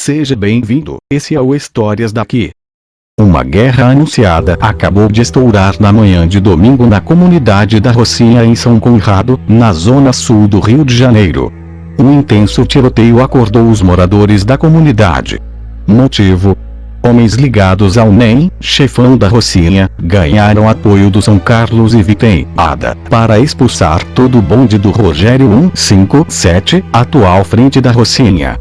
Seja bem-vindo, esse é o Histórias daqui. Uma guerra anunciada acabou de estourar na manhã de domingo na comunidade da Rocinha em São Conrado, na zona sul do Rio de Janeiro. Um intenso tiroteio acordou os moradores da comunidade. Motivo: homens ligados ao NEM, chefão da Rocinha, ganharam apoio do São Carlos e Vitem, ADA, para expulsar todo o bonde do Rogério 157, atual frente da Rocinha.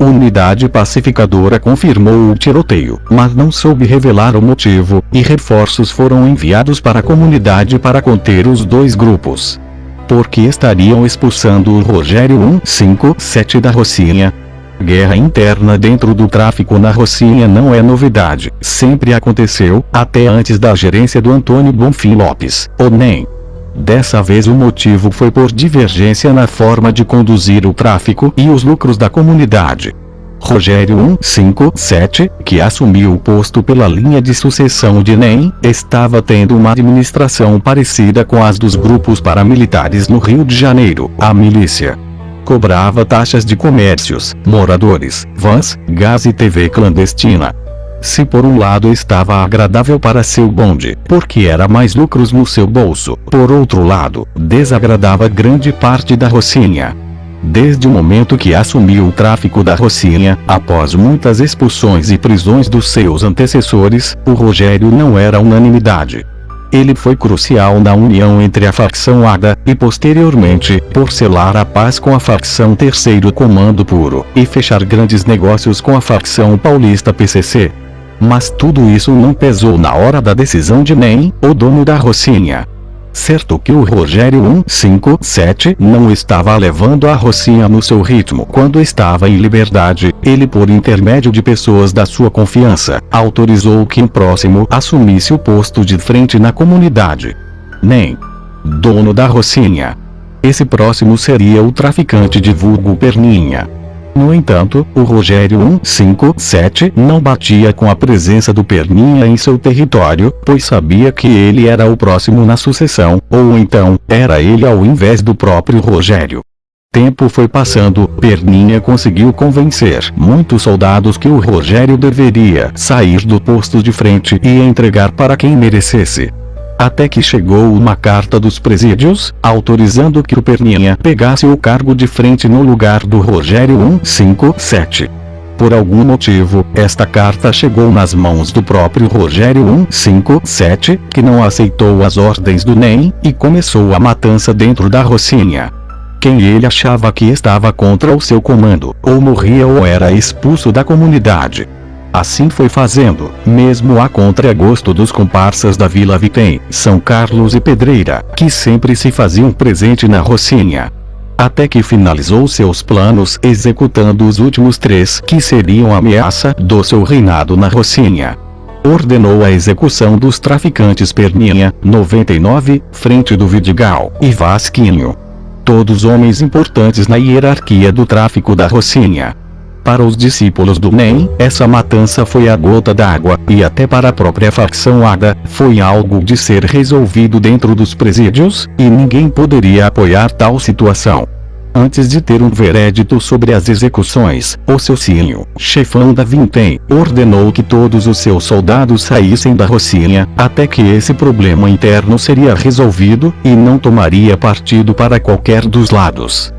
Unidade pacificadora confirmou o tiroteio, mas não soube revelar o motivo, e reforços foram enviados para a comunidade para conter os dois grupos. Por que estariam expulsando o Rogério 157 da Rocinha? Guerra interna dentro do tráfico na Rocinha não é novidade, sempre aconteceu, até antes da gerência do Antônio Bonfim Lopes, o NEM. Dessa vez o motivo foi por divergência na forma de conduzir o tráfico e os lucros da comunidade. Rogério 157, que assumiu o posto pela linha de sucessão de NEM, estava tendo uma administração parecida com as dos grupos paramilitares no Rio de Janeiro, a milícia. Cobrava taxas de comércios, moradores, vans, gás e TV clandestina. Se por um lado estava agradável para seu bonde, porque era mais lucros no seu bolso, por outro lado, desagradava grande parte da Rocinha. Desde o momento que assumiu o tráfico da Rocinha, após muitas expulsões e prisões dos seus antecessores, o Rogério não era unanimidade. Ele foi crucial na união entre a facção ADA, e posteriormente, por selar a paz com a facção Terceiro Comando Puro, e fechar grandes negócios com a facção paulista PCC. Mas tudo isso não pesou na hora da decisão de NEM, o dono da Rocinha. Certo que o Rogério 157 não estava levando a Rocinha no seu ritmo quando estava em liberdade, ele, por intermédio de pessoas da sua confiança, autorizou que um próximo assumisse o posto de frente na comunidade. NEM, dono da Rocinha. Esse próximo seria o traficante de vulgo Perninha. No entanto, o Rogério 157 não batia com a presença do Perninha em seu território, pois sabia que ele era o próximo na sucessão, ou então, era ele ao invés do próprio Rogério. Tempo foi passando, Perninha conseguiu convencer muitos soldados que o Rogério deveria sair do posto de frente e entregar para quem merecesse. Até que chegou uma carta dos presídios, autorizando que o Perninha pegasse o cargo de frente no lugar do Rogério 157. Por algum motivo, esta carta chegou nas mãos do próprio Rogério 157, que não aceitou as ordens do NEM, e começou a matança dentro da Rocinha. Quem ele achava que estava contra o seu comando, ou morria ou era expulso da comunidade. Assim foi fazendo, mesmo a contragosto dos comparsas da Vila Vitem, São Carlos e Pedreira, que sempre se faziam presente na Rocinha. Até que finalizou seus planos executando os últimos 3 que seriam a ameaça do seu reinado na Rocinha. Ordenou a execução dos traficantes Perninha, 99, frente do Vidigal, e Vasquinho. Todos homens importantes na hierarquia do tráfico da Rocinha. Para os discípulos do NEM, essa matança foi a gota d'água, e até para a própria facção ADA, foi algo de ser resolvido dentro dos presídios, e ninguém poderia apoiar tal situação. Antes de ter um veredito sobre as execuções, o Celcinho, chefão da Vintem, ordenou que todos os seus soldados saíssem da Rocinha, até que esse problema interno seria resolvido, e não tomaria partido para qualquer dos lados.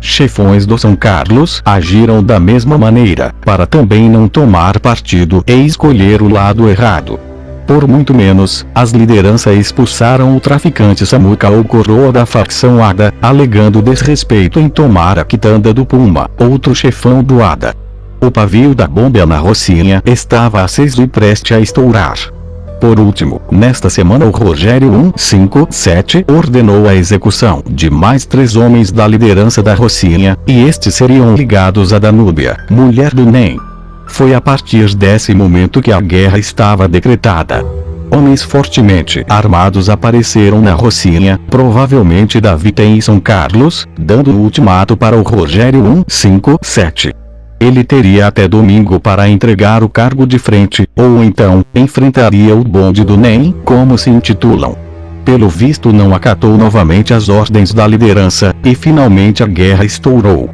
Chefões do São Carlos agiram da mesma maneira, para também não tomar partido e escolher o lado errado. Por muito menos, as lideranças expulsaram o traficante Samuca ou Coroa da facção ADA, alegando desrespeito em tomar a quitanda do Puma, outro chefão do ADA. O pavio da bomba na Rocinha estava aceso e prestes a estourar. Por último, nesta semana o Rogério 157 ordenou a execução de mais 3 homens da liderança da Rocinha, e estes seriam ligados a Danúbia, mulher do NEM. Foi a partir desse momento que a guerra estava decretada. Homens fortemente armados apareceram na Rocinha, provavelmente da Vitem e São Carlos, dando o ultimato para o Rogério 157. Ele teria até domingo para entregar o cargo de frente, ou então, enfrentaria o bonde do NEM, como se intitulam. Pelo visto não acatou novamente as ordens da liderança, e finalmente a guerra estourou.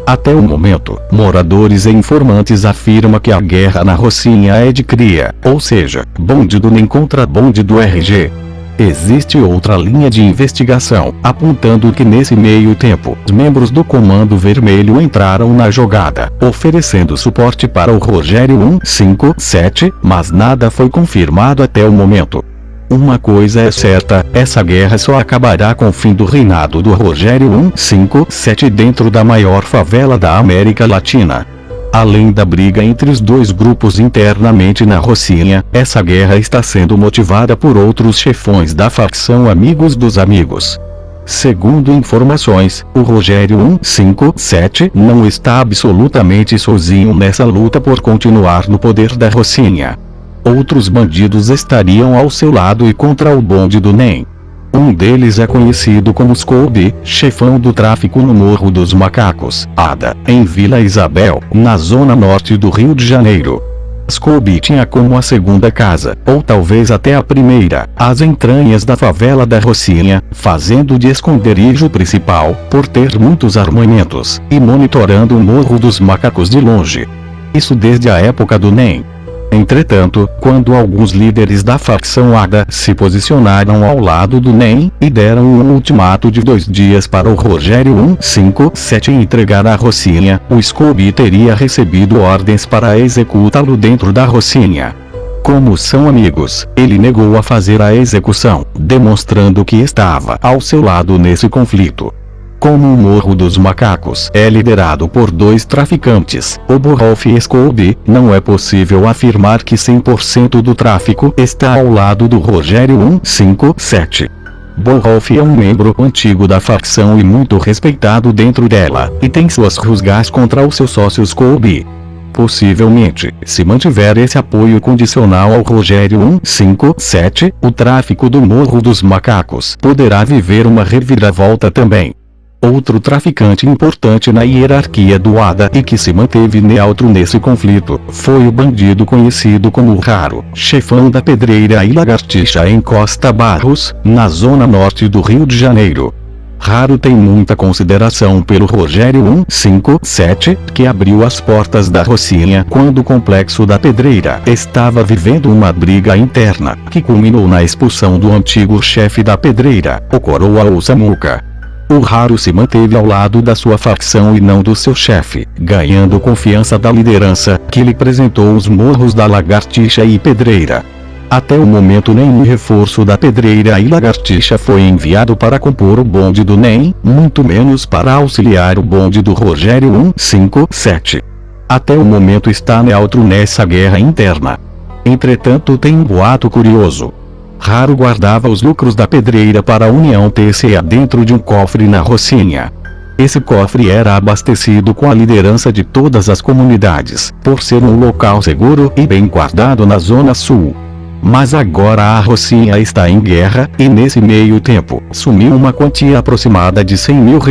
Até o momento, moradores e informantes afirmam que a guerra na Rocinha é de cria, ou seja, bonde do NEM contra bonde do RG. Existe outra linha de investigação, apontando que nesse meio tempo, os membros do Comando Vermelho entraram na jogada, oferecendo suporte para o Rogério 157, mas nada foi confirmado até o momento. Uma coisa é certa, essa guerra só acabará com o fim do reinado do Rogério 157 dentro da maior favela da América Latina. Além da briga entre os dois grupos internamente na Rocinha, essa guerra está sendo motivada por outros chefões da facção Amigos dos Amigos. Segundo informações, o Rogério 157 não está absolutamente sozinho nessa luta por continuar no poder da Rocinha. Outros bandidos estariam ao seu lado e contra o bonde do NEM. Um deles é conhecido como Scooby, chefão do tráfico no Morro dos Macacos, ADA, em Vila Isabel, na zona norte do Rio de Janeiro. Scooby tinha como a segunda casa, ou talvez até a primeira, as entranhas da favela da Rocinha, fazendo de esconderijo principal, por ter muitos armamentos, e monitorando o Morro dos Macacos de longe. Isso desde a época do NEM. Entretanto, quando alguns líderes da facção ADA se posicionaram ao lado do NEM, e deram um ultimato de 2 dias para o Rogério 157 entregar a Rocinha, o Scooby teria recebido ordens para executá-lo dentro da Rocinha. Como são amigos, ele negou a fazer a execução, demonstrando que estava ao seu lado nesse conflito. Como o Morro dos Macacos é liderado por 2 traficantes, o Borolf e Scooby, não é possível afirmar que 100% do tráfico está ao lado do Rogério 157. Borolf é um membro antigo da facção e muito respeitado dentro dela, e tem suas rusgas contra o seu sócio Scooby. Possivelmente, se mantiver esse apoio condicional ao Rogério 157, o tráfico do Morro dos Macacos poderá viver uma reviravolta também. Outro traficante importante na hierarquia do ADA e que se manteve neutro nesse conflito, foi o bandido conhecido como Raro, chefão da Pedreira e Lagartixa em Costa Barros, na zona norte do Rio de Janeiro. Raro tem muita consideração pelo Rogério 157, que abriu as portas da Rocinha quando o complexo da Pedreira estava vivendo uma briga interna, que culminou na expulsão do antigo chefe da Pedreira, o Coroa ou Samuca. O Raro se manteve ao lado da sua facção e não do seu chefe, ganhando confiança da liderança, que lhe apresentou os morros da Lagartixa e Pedreira. Até o momento nenhum reforço da Pedreira e Lagartixa foi enviado para compor o bonde do NEM, muito menos para auxiliar o bonde do Rogério 157. Até o momento está neutro nessa guerra interna. Entretanto, tem um boato curioso. Raro guardava os lucros da Pedreira para a União TCA dentro de um cofre na Rocinha. Esse cofre era abastecido com a liderança de todas as comunidades, por ser um local seguro e bem guardado na Zona Sul. Mas agora a Rocinha está em guerra, e nesse meio tempo, sumiu uma quantia aproximada de R$100 mil,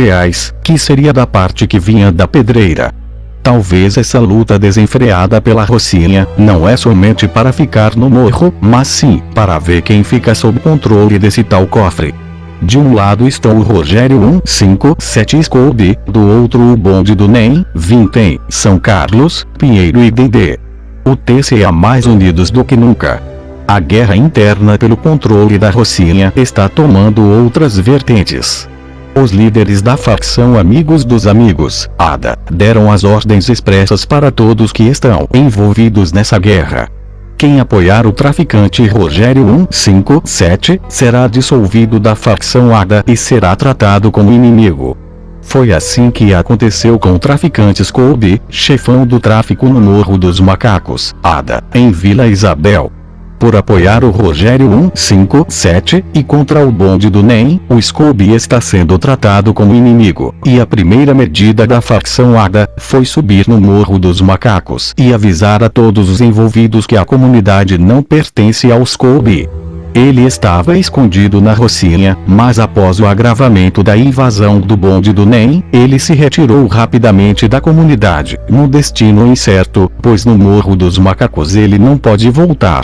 que seria da parte que vinha da Pedreira. Talvez essa luta desenfreada pela Rocinha não é somente para ficar no morro, mas sim para ver quem fica sob controle desse tal cofre. De um lado estão o Rogério 157 e Scooby, do outro o bonde do NEM, Vintém, São Carlos, Pinheiro e Dendê. O TCA mais unidos do que nunca. A guerra interna pelo controle da Rocinha está tomando outras vertentes. Os líderes da facção Amigos dos Amigos, ADA, deram as ordens expressas para todos que estão envolvidos nessa guerra. Quem apoiar o traficante Rogério 157 será dissolvido da facção ADA e será tratado como inimigo. Foi assim que aconteceu com o traficante Scooby, chefão do tráfico no Morro dos Macacos, ADA, em Vila Isabel. Por apoiar o Rogério 157 e contra o bonde do NEM, o Scooby está sendo tratado como inimigo, e a primeira medida da facção ADA foi subir no Morro dos Macacos e avisar a todos os envolvidos que a comunidade não pertence ao Scooby. Ele estava escondido na Rocinha, mas após o agravamento da invasão do bonde do NEM, ele se retirou rapidamente da comunidade, num destino incerto, pois no Morro dos Macacos ele não pode voltar.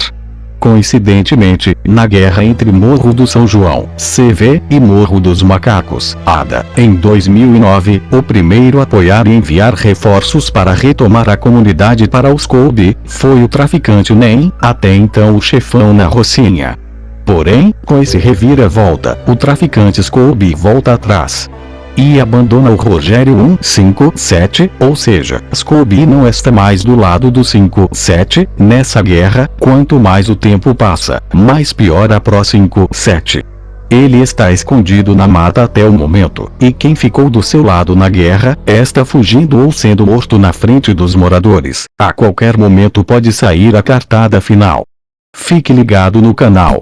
coincidentemente, na guerra entre Morro do São João, CV, e Morro dos Macacos, ADA, em 2009, o primeiro a apoiar e enviar reforços para retomar a comunidade para os coube, foi o traficante NEM, até então o chefão na Rocinha. Porém, com esse reviravolta, o traficante Scooby volta atrás e abandona o Rogério 157, ou seja, Scooby não está mais do lado do 57, nessa guerra. Quanto mais o tempo passa, mais piora Pro 57. Ele está escondido na mata até o momento, e quem ficou do seu lado na guerra, está fugindo ou sendo morto na frente dos moradores. A qualquer momento pode sair a cartada final. Fique ligado no canal.